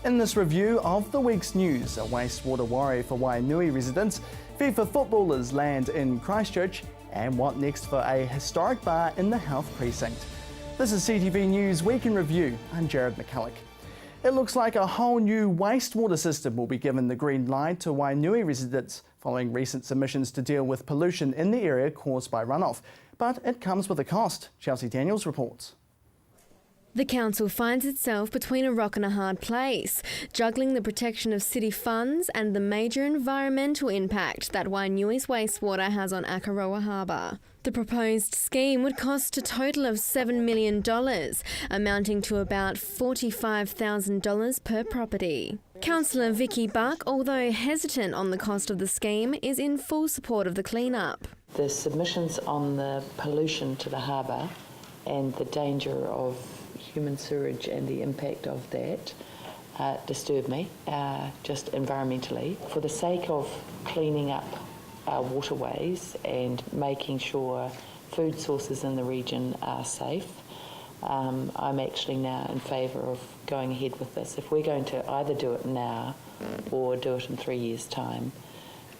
In this review of the week's news, a wastewater worry for Wainui residents, FIFA footballers land in Christchurch, and what next for a historic bar in the health precinct. This is CTV News Week in Review. I'm Jared McCulloch. It looks like a whole new wastewater system will be given the green light to Wainui residents following recent submissions to deal with pollution in the area caused by runoff. But it comes with a cost. Chelsea Daniels reports. The council finds itself between a rock and a hard place, juggling the protection of city funds and the major environmental impact that Wainui's wastewater has on Wairoa Harbour. The proposed scheme would cost a total of $7 million, amounting to about $45,000 per property. Councillor Vicky Buck, although hesitant on the cost of the scheme, is in full support of the clean-up. The submissions on the pollution to the harbour and the danger of human sewage and the impact of that disturb me, just environmentally. For the sake of cleaning up our waterways and making sure food sources in the region are safe, I'm actually now in favour of going ahead with this. If we're going to either do it now or do it in 3 years' time,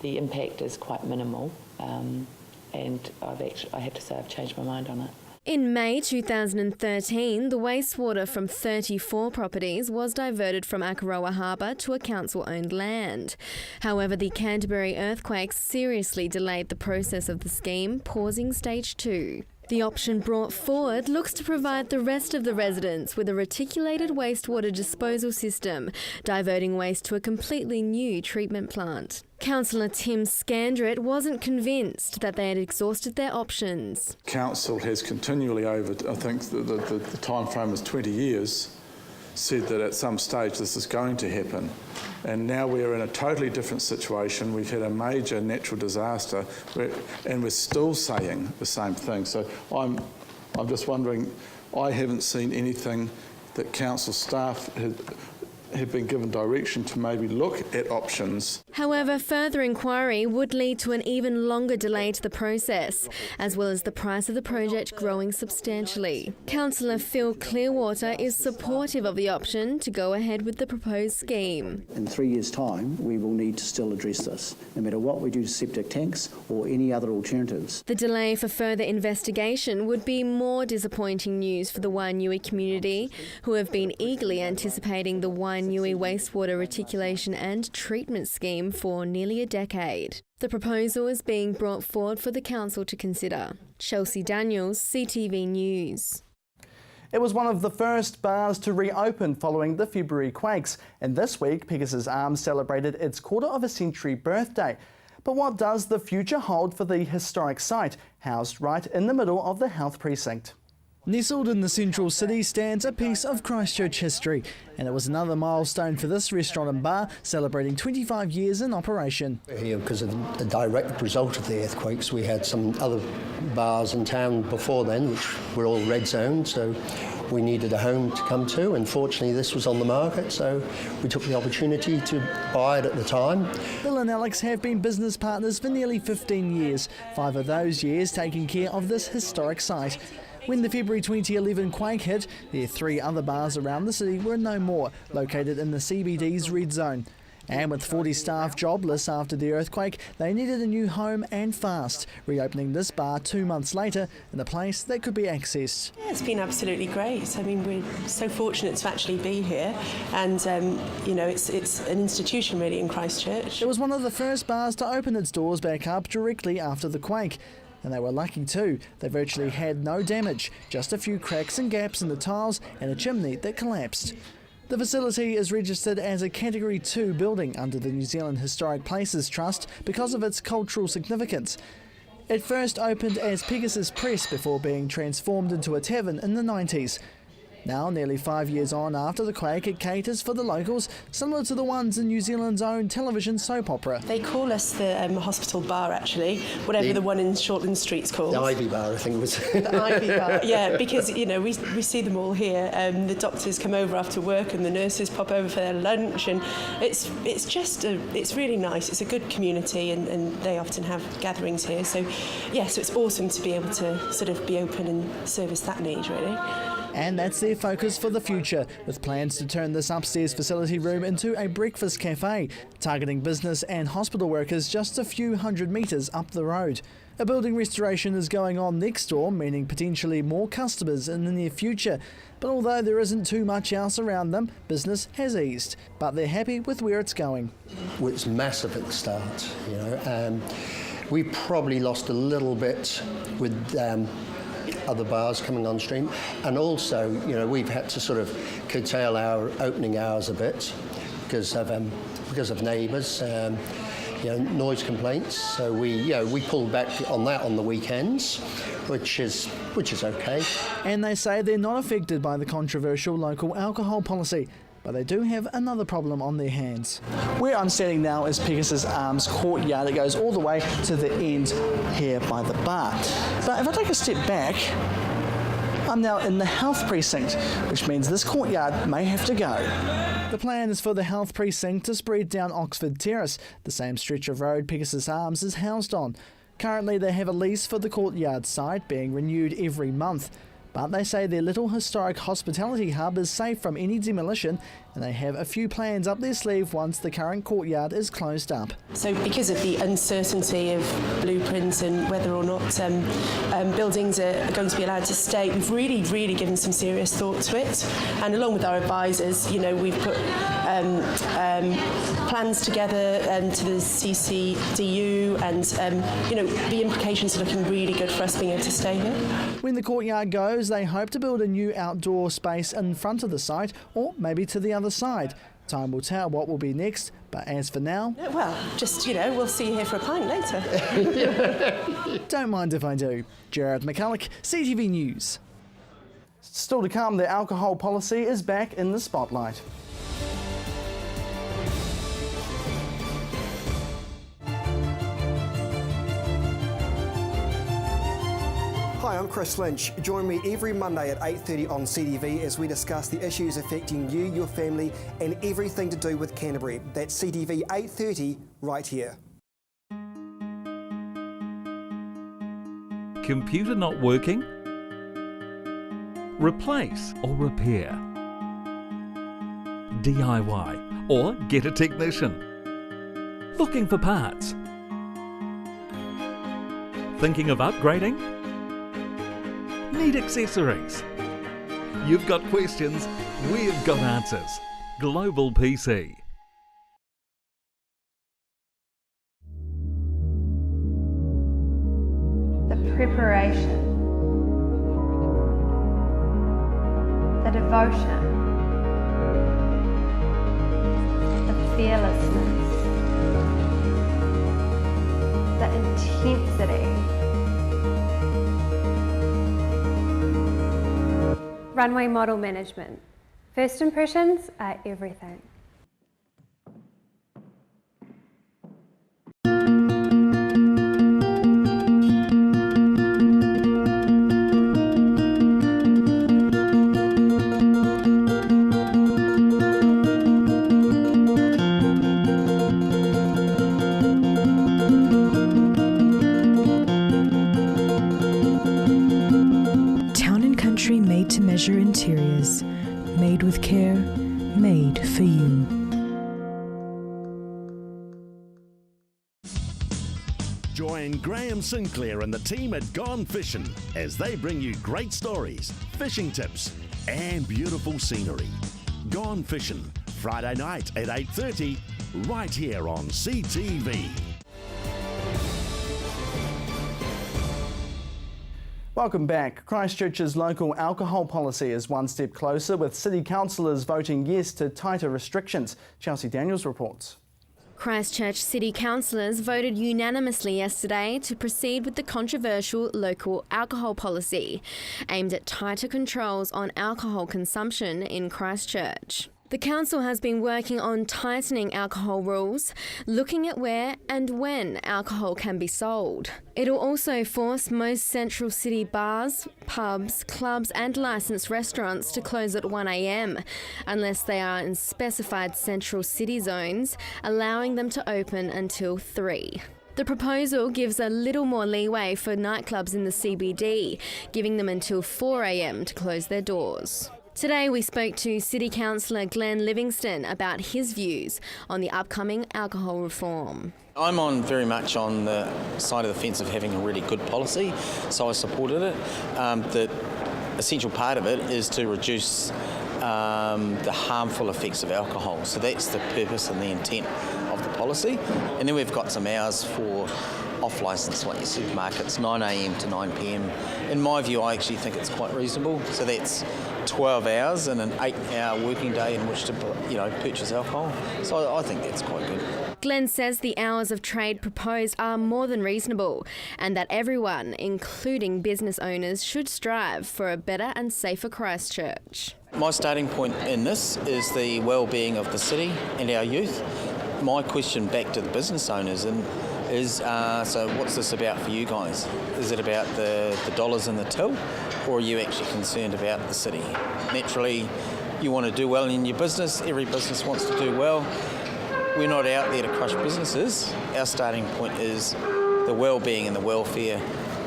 the impact is quite minimal, and I have to say I've changed my mind on it. In May 2013, the wastewater from 34 properties was diverted from Wairoa Harbour to a council-owned land. However, the Canterbury earthquakes seriously delayed the process of the scheme, pausing stage 2. The option brought forward looks to provide the rest of the residents with a reticulated wastewater disposal system, diverting waste to a completely new treatment plant. Councillor Tim Scandrett wasn't convinced that they had exhausted their options. Council has continually over, I think the time frame is 20 years, said that at some stage this is going to happen. And now we're in a totally different situation. We've had a major natural disaster and we're still saying the same thing. So I'm just wondering, I haven't seen anything that council staff have been given direction to maybe look at options. However, further inquiry would lead to an even longer delay to the process, as well as the price of the project growing substantially. Councillor Phil Clearwater is supportive of the option to go ahead with the proposed scheme. In 3 years' time, we will need to still address this, no matter what we do to septic tanks or any other alternatives. The delay for further investigation would be more disappointing news for the Wainui community, who have been eagerly anticipating the Wainui wastewater reticulation and treatment scheme for nearly a decade. The proposal is being brought forward for the council to consider. Chelsea Daniels, CTV News. It was one of the first bars to reopen following the February quakes, and this week Pegasus Arm celebrated its quarter-of-a-century birthday. But what does the future hold for the historic site, housed right in the middle of the health precinct? Nestled in the central city stands a piece of Christchurch history, and it was another milestone for this restaurant and bar, celebrating 25 years in operation. We're here because of the direct result of the earthquakes. We had some other bars in town before then, which were all red zone, so we needed a home to come to, and fortunately this was on the market, so we took the opportunity to buy it at the time. Bill and Alex have been business partners for nearly 15 years, 5 of those years taking care of this historic site. When the February 2011 quake hit, their 3 other bars around the city were no more, located in the CBD's red zone. And with 40 staff jobless after the earthquake, they needed a new home and fast, reopening this bar 2 months later in a place that could be accessed. Yeah, it's been absolutely great. I mean, we're so fortunate to actually be here, and it's an institution really in Christchurch. It was one of the first bars to open its doors back up directly after the quake. And they were lucky too. They virtually had no damage, just a few cracks and gaps in the tiles and a chimney that collapsed. The facility is registered as a Category 2 building under the New Zealand Historic Places Trust because of its cultural significance. It first opened as Pegasus Press before being transformed into a tavern in the 90s. Now, nearly 5 years on after the quake, it caters for the locals, similar to the ones in New Zealand's own television soap opera. They call us the hospital bar, actually, whatever the one in Shortland Street's called. The Ivy Bar, I think it was. The Ivy Bar, yeah, because, we see them all here. The doctors come over after work and the nurses pop over for their lunch, and it's really nice. It's a good community, and they often have gatherings here. So it's awesome to be able to sort of be open and service that need, really. And that's their focus for the future, with plans to turn this upstairs facility room into a breakfast cafe, targeting business and hospital workers just a few hundred metres up the road. A building restoration is going on next door, meaning potentially more customers in the near future. But although there isn't too much else around them, business has eased. But they're happy with where it's going. Well, it's massive at the start, you know. We probably lost a little bit with other bars coming on stream, and also, you know, we've had to sort of curtail our opening hours a bit because of neighbours. Noise complaints. So we pulled back on that on the weekends, which is okay. And they say they're not affected by the controversial local alcohol policy, but they do have another problem on their hands. Where I'm standing now is Pegasus Arm's courtyard. It goes all the way to the end here by the bar. But if I take a step back, I'm now in the health precinct, which means this courtyard may have to go. The plan is for the health precinct to spread down Oxford Terrace, the same stretch of road Pegasus Arms is housed on. Currently they have a lease for the courtyard site being renewed every month, but they say their little historic hospitality hub is safe from any demolition, and they have a few plans up their sleeve once the current courtyard is closed up. So because of the uncertainty of blueprints and whether or not buildings are going to be allowed to stay, we've really given some serious thought to it. And along with our advisors, you know, we've put plans together to the CCDU, and you know, the implications are looking really good for us being able to stay here. When the courtyard goes, they hope to build a new outdoor space in front of the site, or maybe to the other side. Time will tell what will be next, but as for now... Well, just, you know, we'll see you here for a pint later. Don't mind if I do. Jared McCulloch, CTV News. Still to come, the alcohol policy is back in the spotlight. Hi, I'm Chris Lynch. Join me every Monday at 8:30 on CTV as we discuss the issues affecting you, your family, and everything to do with Canterbury. That's CTV 8:30 right here. Computer not working? Replace or repair? DIY or get a technician? Looking for parts? Thinking of upgrading? Need accessories? You've got questions, we've got answers. Global PC. The preparation, the devotion, the fearlessness, the intensity. Runway model management. First impressions are everything. Made to measure interiors, made with care, made for you. Join Graham Sinclair and the team at Gone Fishin' as they bring you great stories, fishing tips and beautiful scenery. Gone Fishin', Friday night at 8:30, right here on CTV. Welcome back. Christchurch's local alcohol policy is one step closer, with city councillors voting yes to tighter restrictions. Chelsea Daniels reports. Christchurch City Councillors voted unanimously yesterday to proceed with the controversial local alcohol policy, aimed at tighter controls on alcohol consumption in Christchurch. The council has been working on tightening alcohol rules, looking at where and when alcohol can be sold. It'll also force most central city bars, pubs, clubs and licensed restaurants to close at 1 a.m, unless they are in specified central city zones, allowing them to open until 3. The proposal gives a little more leeway for nightclubs in the CBD, giving them until 4 a.m. to close their doors. Today we spoke to City Councillor Glenn Livingston about his views on the upcoming alcohol reform. I'm very much on the side of the fence of having a really good policy, so I supported it. The essential part of it is to reduce the harmful effects of alcohol. So that's the purpose and the intent of the policy. And then we've got some hours for off-licence, like your supermarkets, 9 a.m. to 9 p.m. In my view, I actually think it's quite reasonable. So that's 12 hours and an 8-hour working day in which to purchase alcohol. So I think that's quite good. Glenn says the hours of trade proposed are more than reasonable and that everyone, including business owners, should strive for a better and safer Christchurch. My starting point in this is the well-being of the city and our youth. My question back to the business owners is, so what's this about for you guys? Is it about the dollars in the till, or are you actually concerned about the city? Naturally, you want to do well in your business. Every business wants to do well. We're not out there to crush businesses. Our starting point is the well-being and the welfare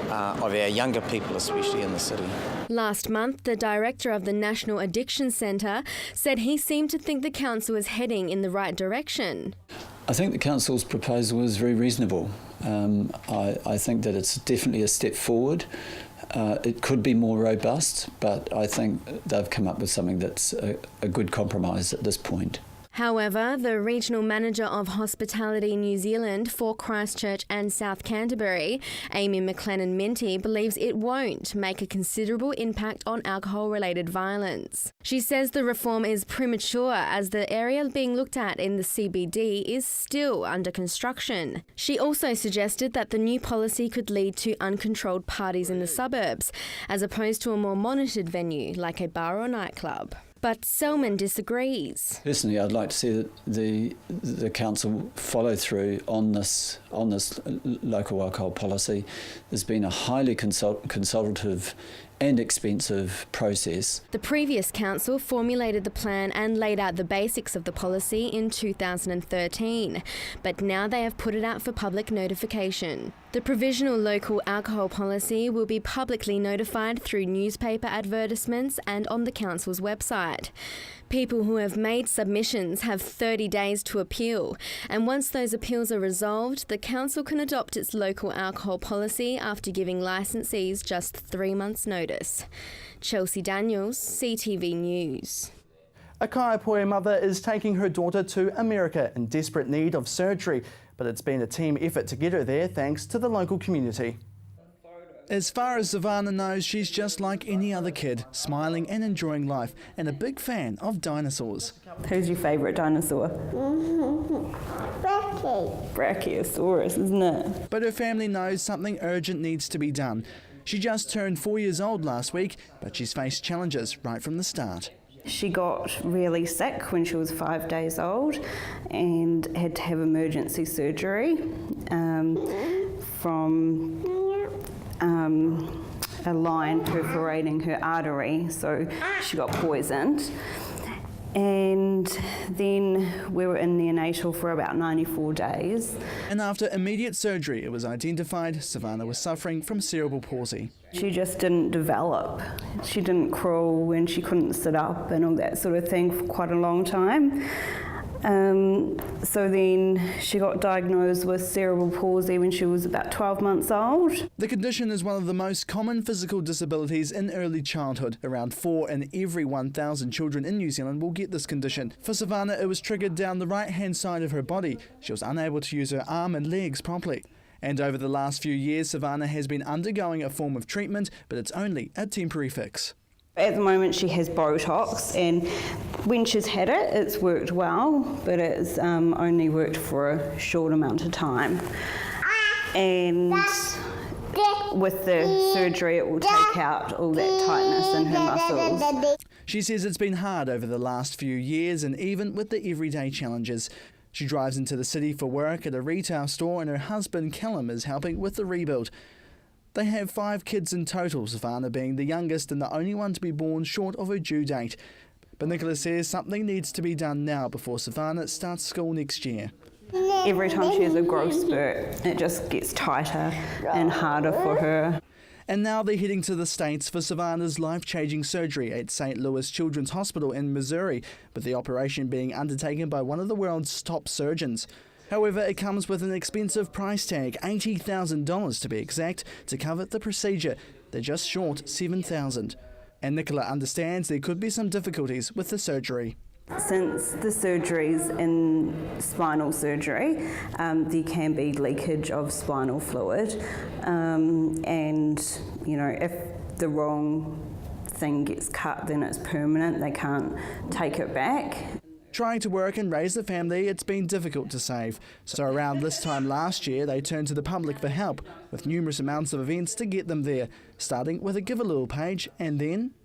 of our younger people, especially in the city. Last month, the director of the National Addiction Centre said he seemed to think the council was heading in the right direction. I think the council's proposal is very reasonable. I think that it's definitely a step forward. It could be more robust, but I think they've come up with something that's a good compromise at this point. However, the Regional Manager of Hospitality New Zealand for Christchurch and South Canterbury, Amy McLennan-Minty, believes it won't make a considerable impact on alcohol-related violence. She says the reform is premature as the area being looked at in the CBD is still under construction. She also suggested that the new policy could lead to uncontrolled parties in the suburbs, as opposed to a more monitored venue like a bar or nightclub. But Selman disagrees. Personally, I'd like to see the council follow through on this local alcohol policy. There's been a highly consultative and expensive process. The previous council formulated the plan and laid out the basics of the policy in 2013, but now they have put it out for public notification. The provisional local alcohol policy will be publicly notified through newspaper advertisements and on the council's website. People who have made submissions have 30 days to appeal, and once those appeals are resolved, the council can adopt its local alcohol policy after giving licensees just 3 months' notice. Chelsea Daniels, CTV News. A Kaiapoi mother is taking her daughter to America in desperate need of surgery, but it's been a team effort to get her there thanks to the local community. As far as Savannah knows, she's just like any other kid, smiling and enjoying life, and a big fan of dinosaurs. Who's your favourite dinosaur? Brachiosaurus, isn't it? But her family knows something urgent needs to be done. She just turned 4 years old last week, but she's faced challenges right from the start. She got really sick when she was 5 days old and had to have emergency surgery from a line perforating her artery, so she got poisoned. And then we were in neonatal for about 94 days. And after immediate surgery, it was identified Savannah was suffering from cerebral palsy. She just didn't develop. She didn't crawl and she couldn't sit up and all that sort of thing for quite a long time. So then she got diagnosed with cerebral palsy when she was about 12 months old. The condition is one of the most common physical disabilities in early childhood. Around 4 in every 1,000 children in New Zealand will get this condition. For Savannah, it was triggered down the right-hand side of her body. She was unable to use her arm and legs properly. And over the last few years, Savannah has been undergoing a form of treatment, but it's only a temporary fix. At the moment she has Botox, and when she's had it, it's worked well, but it's only worked for a short amount of time. And with the surgery it will take out all that tightness in her muscles. She says it's been hard over the last few years, and even with the everyday challenges. She drives into the city for work at a retail store, and her husband Callum is helping with the rebuild. They have 5 kids in total, Savannah being the youngest and the only one to be born short of her due date. But Nicholas says something needs to be done now before Savannah starts school next year. Every time she has a growth spurt, it just gets tighter and harder for her. And now they're heading to the States for Savannah's life-changing surgery at St. Louis Children's Hospital in Missouri, with the operation being undertaken by one of the world's top surgeons. However, it comes with an expensive price tag, $80,000 to be exact, to cover the procedure. They're just short $7,000. And Nicola understands there could be some difficulties with the surgery. Since the surgery's in spinal surgery, there can be leakage of spinal fluid, and if the wrong thing gets cut, then it's permanent. They can't take it back. Trying to work and raise the family, it's been difficult to save. So around this time last year, they turned to the public for help, with numerous amounts of events to get them there, starting with a Give a Little page and then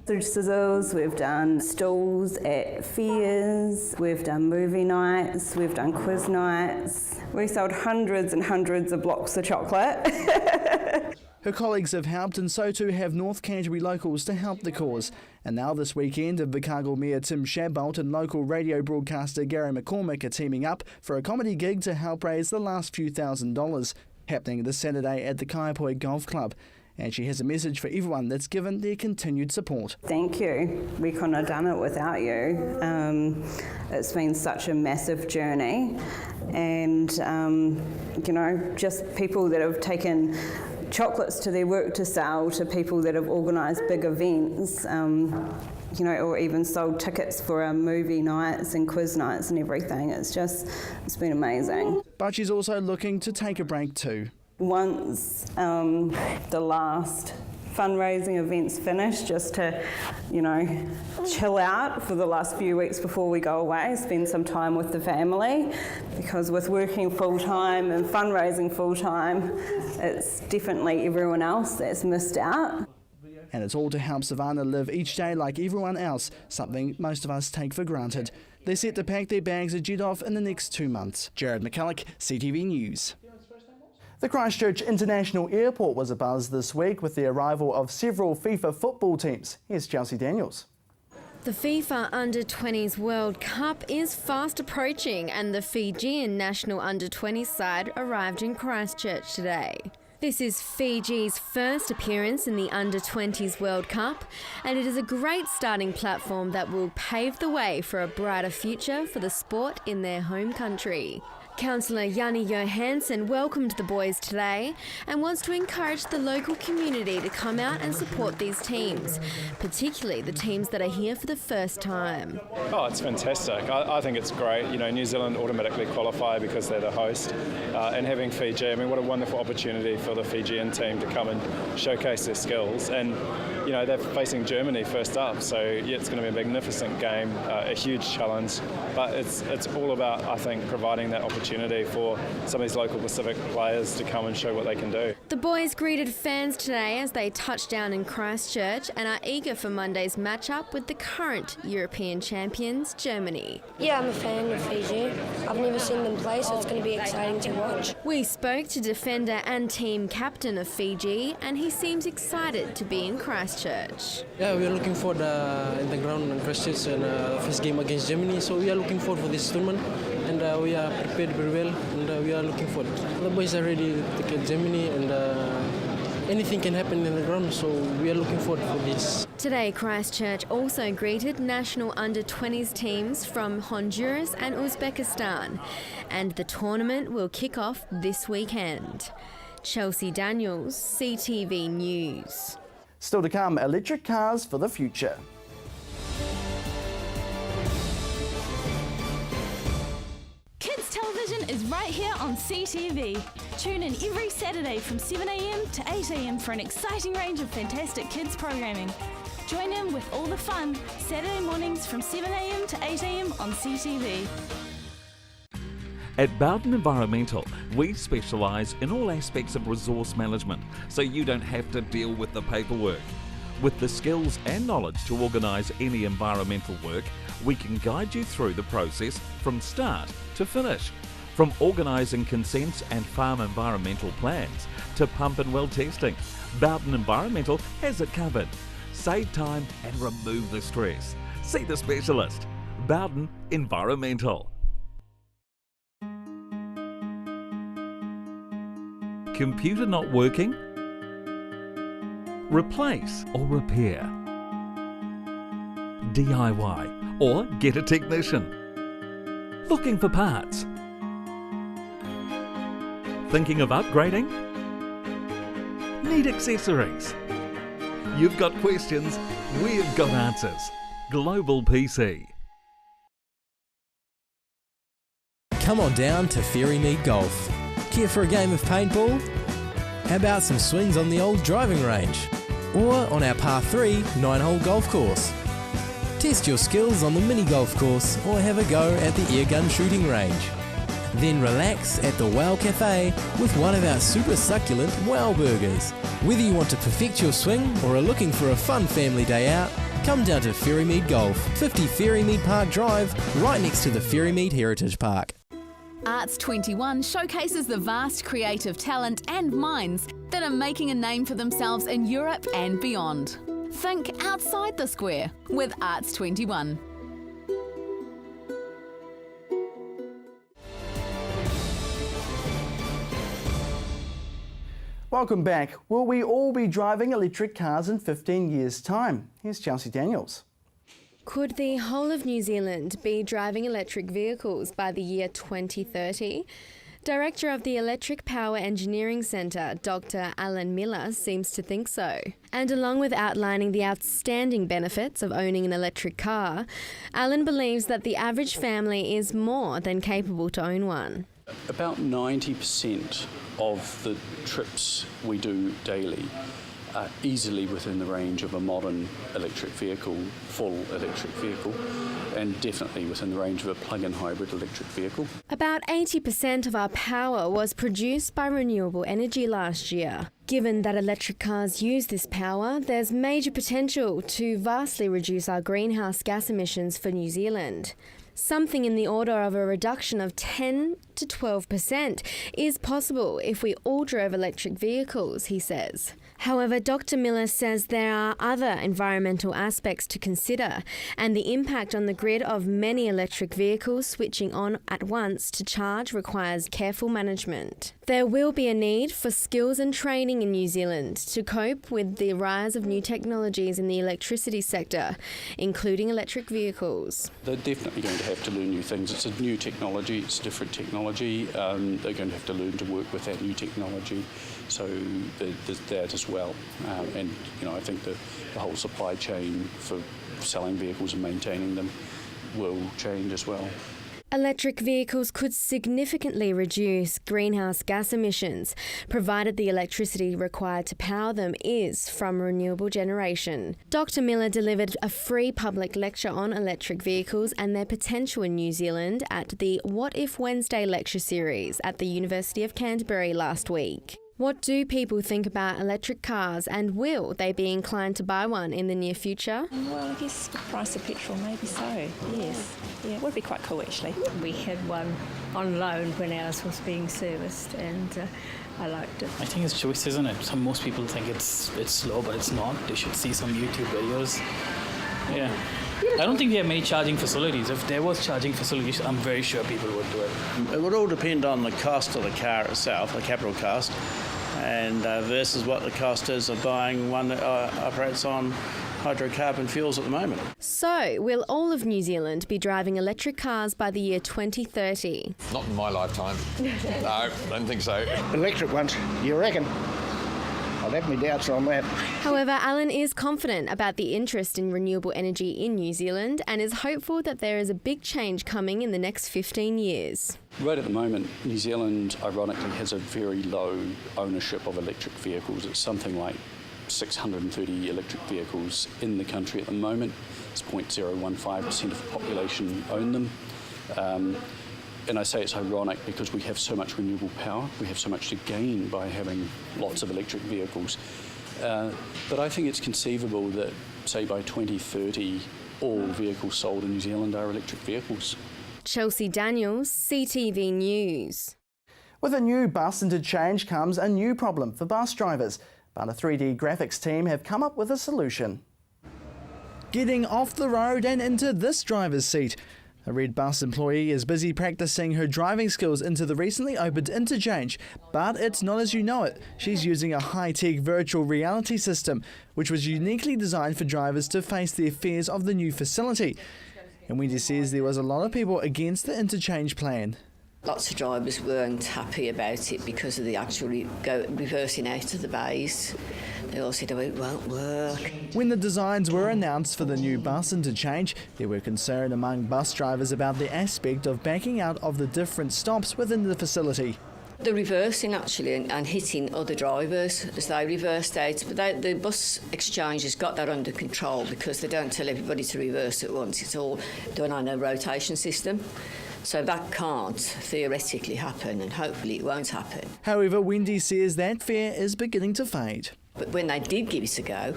Through Sizzles, we've done stalls at fairs, we've done movie nights, we've done quiz nights. We sold hundreds and hundreds of blocks of chocolate. Her colleagues have helped, and so too have North Canterbury locals to help the cause. And now this weekend, Invercargill Mayor Tim Shadbolt and local radio broadcaster Gary McCormick are teaming up for a comedy gig to help raise the last few $1,000s, happening this Saturday at the Kaiapoi Golf Club. And she has a message for everyone that's given their continued support. Thank you. We couldn't have done it without you. It's been such a massive journey, and just people that have taken chocolates to their work to sell, to people that have organised big events, or even sold tickets for our movie nights and quiz nights and everything. It's been amazing. But she's also looking to take a break too. Once the last fundraising event's finished, just to, chill out for the last few weeks before we go away, spend some time with the family, because with working full-time and fundraising full-time, it's definitely everyone else that's missed out. And it's all to help Savannah live each day like everyone else, something most of us take for granted. They're set to pack their bags and jet off in the next 2 months. Jared McCulloch, CTV News. The Christchurch International Airport was abuzz this week with the arrival of several FIFA football teams. Here's Chelsea Daniels. The FIFA Under-20s World Cup is fast approaching, and the Fijian national Under-20s side arrived in Christchurch today. This is Fiji's first appearance in the Under-20s World Cup, and it is a great starting platform that will pave the way for a brighter future for the sport in their home country. Councillor Janni Johansson welcomed the boys today and wants to encourage the local community to come out and support these teams, particularly the teams that are here for the first time. Oh, it's fantastic. I think it's great. New Zealand automatically qualify because they're the host, and having Fiji, what a wonderful opportunity for the Fijian team to come and showcase their skills. And they're facing Germany first up, so it's going to be a magnificent game, a huge challenge, but it's all about, I think, providing that opportunity for some of these local Pacific players to come and show what they can do. The boys greeted fans today as they touched down in Christchurch and are eager for Monday's matchup with the current European champions, Germany. Yeah, I'm a fan of Fiji. I've never seen them play, so it's going to be exciting to watch. We spoke to defender and team captain of Fiji, and he seems excited to be in Christchurch. Yeah, we are looking forward in the ground in Christchurch and first game against Germany, so we are looking forward for this tournament, and we are prepared very well, and we are looking forward. The boys are ready to take Germany, and anything can happen in the ground, so we are looking forward for this. Today, Christchurch also greeted national under-20s teams from Honduras and Uzbekistan, and the tournament will kick off this weekend. Chelsea Daniels, CTV News. Still to come, electric cars for the future. Kids Television is right here on CTV. Tune in every Saturday from 7 a.m. to 8 a.m. for an exciting range of fantastic kids programming. Join in with all the fun Saturday mornings from 7 a.m. to 8 a.m. on CTV. At Bowden Environmental, we specialise in all aspects of resource management, so you don't have to deal with the paperwork. With the skills and knowledge to organise any environmental work, we can guide you through the process from start to finish. From organising consents and farm environmental plans to pump and well testing, Bowden Environmental has it covered. Save time and remove the stress. See the specialist. Bowden Environmental. Computer not working? Replace or repair? DIY or get a technician? Looking for parts? Thinking of upgrading? Need accessories? You've got questions, we've got answers. Global PC. Come on down to Ferrymead Golf. Care for a game of paintball? How about some swings on the old driving range? Or on our par 3 9-hole golf course? Test your skills on the mini golf course or have a go at the airgun shooting range. Then relax at the Wow Cafe with one of our super succulent Wow Burgers. Whether you want to perfect your swing or are looking for a fun family day out, come down to Ferrymead Golf, 50 Ferrymead Park Drive, right next to the Ferrymead Heritage Park. Arts 21 showcases the vast creative talent and minds that are making a name for themselves in Europe and beyond. Think outside the square with Arts 21. Welcome back. Will we all be driving electric cars in 15 years' time? Here's Chelsea Daniels. Could the whole of New Zealand be driving electric vehicles by the year 2030? Director of the Electric Power Engineering Centre, Dr. Alan Miller, seems to think so. And along with outlining the outstanding benefits of owning an electric car, Alan believes that the average family is more than capable to own one. About 90% of the trips we do daily are easily within the range of a modern electric vehicle, full electric vehicle, and definitely within the range of a plug-in hybrid electric vehicle. About 80% of our power was produced by renewable energy last year. Given that electric cars use this power, there's major potential to vastly reduce our greenhouse gas emissions for New Zealand. Something in the order of a reduction of 10 to 12% is possible if we all drove electric vehicles, he says. However, Dr. Miller says there are other environmental aspects to consider, and the impact on the grid of many electric vehicles switching on at once to charge requires careful management. There will be a need for skills and training in New Zealand to cope with the rise of new technologies in the electricity sector, including electric vehicles. They're definitely going to have to learn new things. It's a new technology, it's different technology. They're going to have to learn to work with that new technology. So there's that as well. And I think the whole supply chain for selling vehicles and maintaining them will change as well. Electric vehicles could significantly reduce greenhouse gas emissions, provided the electricity required to power them is from renewable generation. Dr. Miller delivered a free public lecture on electric vehicles and their potential in New Zealand at the What If Wednesday lecture series at the University of Canterbury last week. What do people think about electric cars, and will they be inclined to buy one in the near future? Well, I guess the price of petrol, maybe so, yes. Yeah, it would be quite cool actually. We had one on loan when ours was being serviced, and I liked it. I think it's choice, isn't it? Most people think it's slow, but it's not. They should see some YouTube videos. Yeah. I don't think we have many charging facilities. If there was charging facilities, I'm very sure people would do it. It would all depend on the cost of the car itself, the capital cost, and versus what the cost is of buying one that operates on hydrocarbon fuels at the moment. So, will all of New Zealand be driving electric cars by the year 2030? Not in my lifetime. No, I don't think so. Electric ones, you reckon? I'll have my doubts on that. However, Alan is confident about the interest in renewable energy in New Zealand and is hopeful that there is a big change coming in the next 15 years. Right at the moment, New Zealand, ironically, has a very low ownership of electric vehicles. It's something like 630 electric vehicles in the country at the moment. It's 0.015% of the population own them. And I say it's ironic because we have so much renewable power, we have so much to gain by having lots of electric vehicles. But I think it's conceivable that, say, by 2030, all vehicles sold in New Zealand are electric vehicles. Chelsea Daniels, CTV News. With a new bus interchange comes a new problem for bus drivers, but a 3D graphics team have come up with a solution. Getting off the road and into this driver's seat. A Red Bus employee is busy practicing her driving skills into the recently opened interchange, but it's not as you know it. She's using a high-tech virtual reality system, which was uniquely designed for drivers to face the affairs of the new facility. And Wendy says there was a lot of people against the interchange plan. Lots of drivers weren't happy about it because of the actual reversing out of the bays. They all said, oh, it won't work. When the designs were announced for the new bus interchange, there were concern among bus drivers about the aspect of backing out of the different stops within the facility. The reversing actually and hitting other drivers as they reversed out, but the bus exchange has got that under control because they don't tell everybody to reverse at once. It's all done on a rotation system. So that can't theoretically happen, and hopefully it won't happen. However, Wendy says that fear is beginning to fade. But when they did give it a go,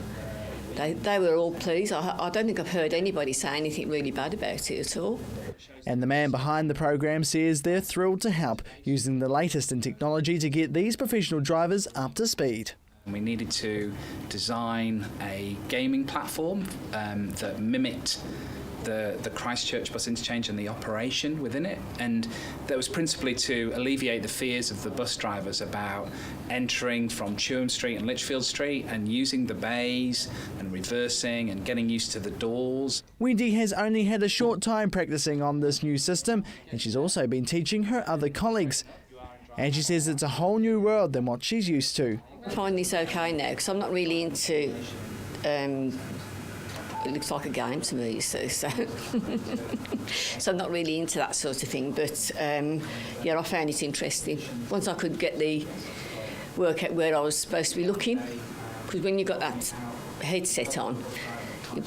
they were all pleased. I don't think I've heard anybody say anything really bad about it at all. And the man behind the program says they're thrilled to help, using the latest in technology to get these professional drivers up to speed. We needed to design a gaming platform that mimicked the Christchurch bus interchange and the operation within it, and that was principally to alleviate the fears of the bus drivers about entering from Chewham Street and Litchfield Street and using the bays and reversing and getting used to the doors. Wendy has only had a short time practicing on this new system, and she's also been teaching her other colleagues. And she says it's a whole new world than what she's used to. I find this okay now because I'm not really into it looks like a game to me, so I'm not really into that sort of thing. But yeah, I found it interesting. Once I could work out where I was supposed to be looking, because when you've got that headset on,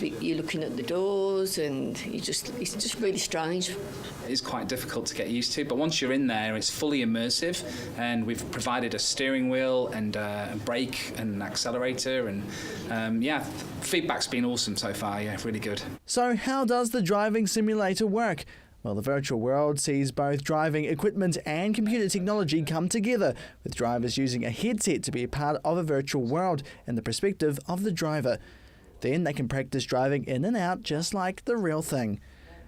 you're looking at the doors, and it's just really strange. It is quite difficult to get used to, but once you're in there, it's fully immersive, and we've provided a steering wheel and a brake and an accelerator, and yeah, feedback's been awesome so far. Yeah, really good. So how does the driving simulator work? Well, the virtual world sees both driving equipment and computer technology come together, with drivers using a headset to be a part of a virtual world in the perspective of the driver. Then they can practice driving in and out just like the real thing.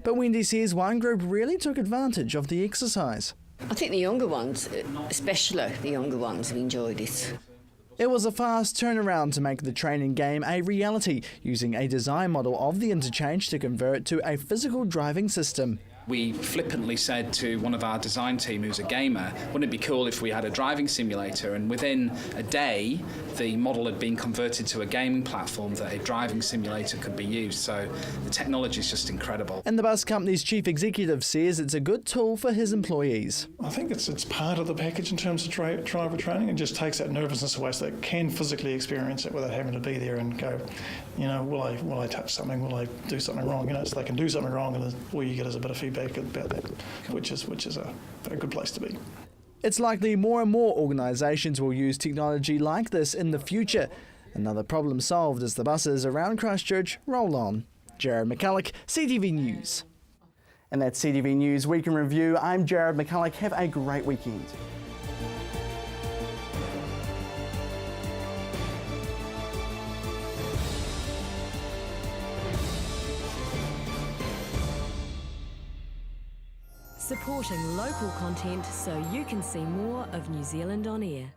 But Wendy says one group really took advantage of the exercise. I think the younger ones, especially the younger ones, have enjoyed it. It was a fast turnaround to make the training game a reality, using a design model of the interchange to convert to a physical driving system. We flippantly said to one of our design team who's a gamer, wouldn't it be cool if we had a driving simulator? And within a day, the model had been converted to a gaming platform that a driving simulator could be used. So the technology is just incredible. And the bus company's chief executive says it's a good tool for his employees. I think it's part of the package in terms of driver training, and just takes that nervousness away so they can physically experience it without having to be there and go, you know, will I touch something? Will I do something wrong? You know, so they can do something wrong, and all you get is a bit of feedback about that, which is a good place to be. It's likely more and more organisations will use technology like this in the future. Another problem solved as the buses around Christchurch roll on. Jared McCulloch, CTV News. And that's CTV News Week in Review. I'm Jared McCulloch. Have a great weekend. Supporting local content so you can see more of New Zealand on air.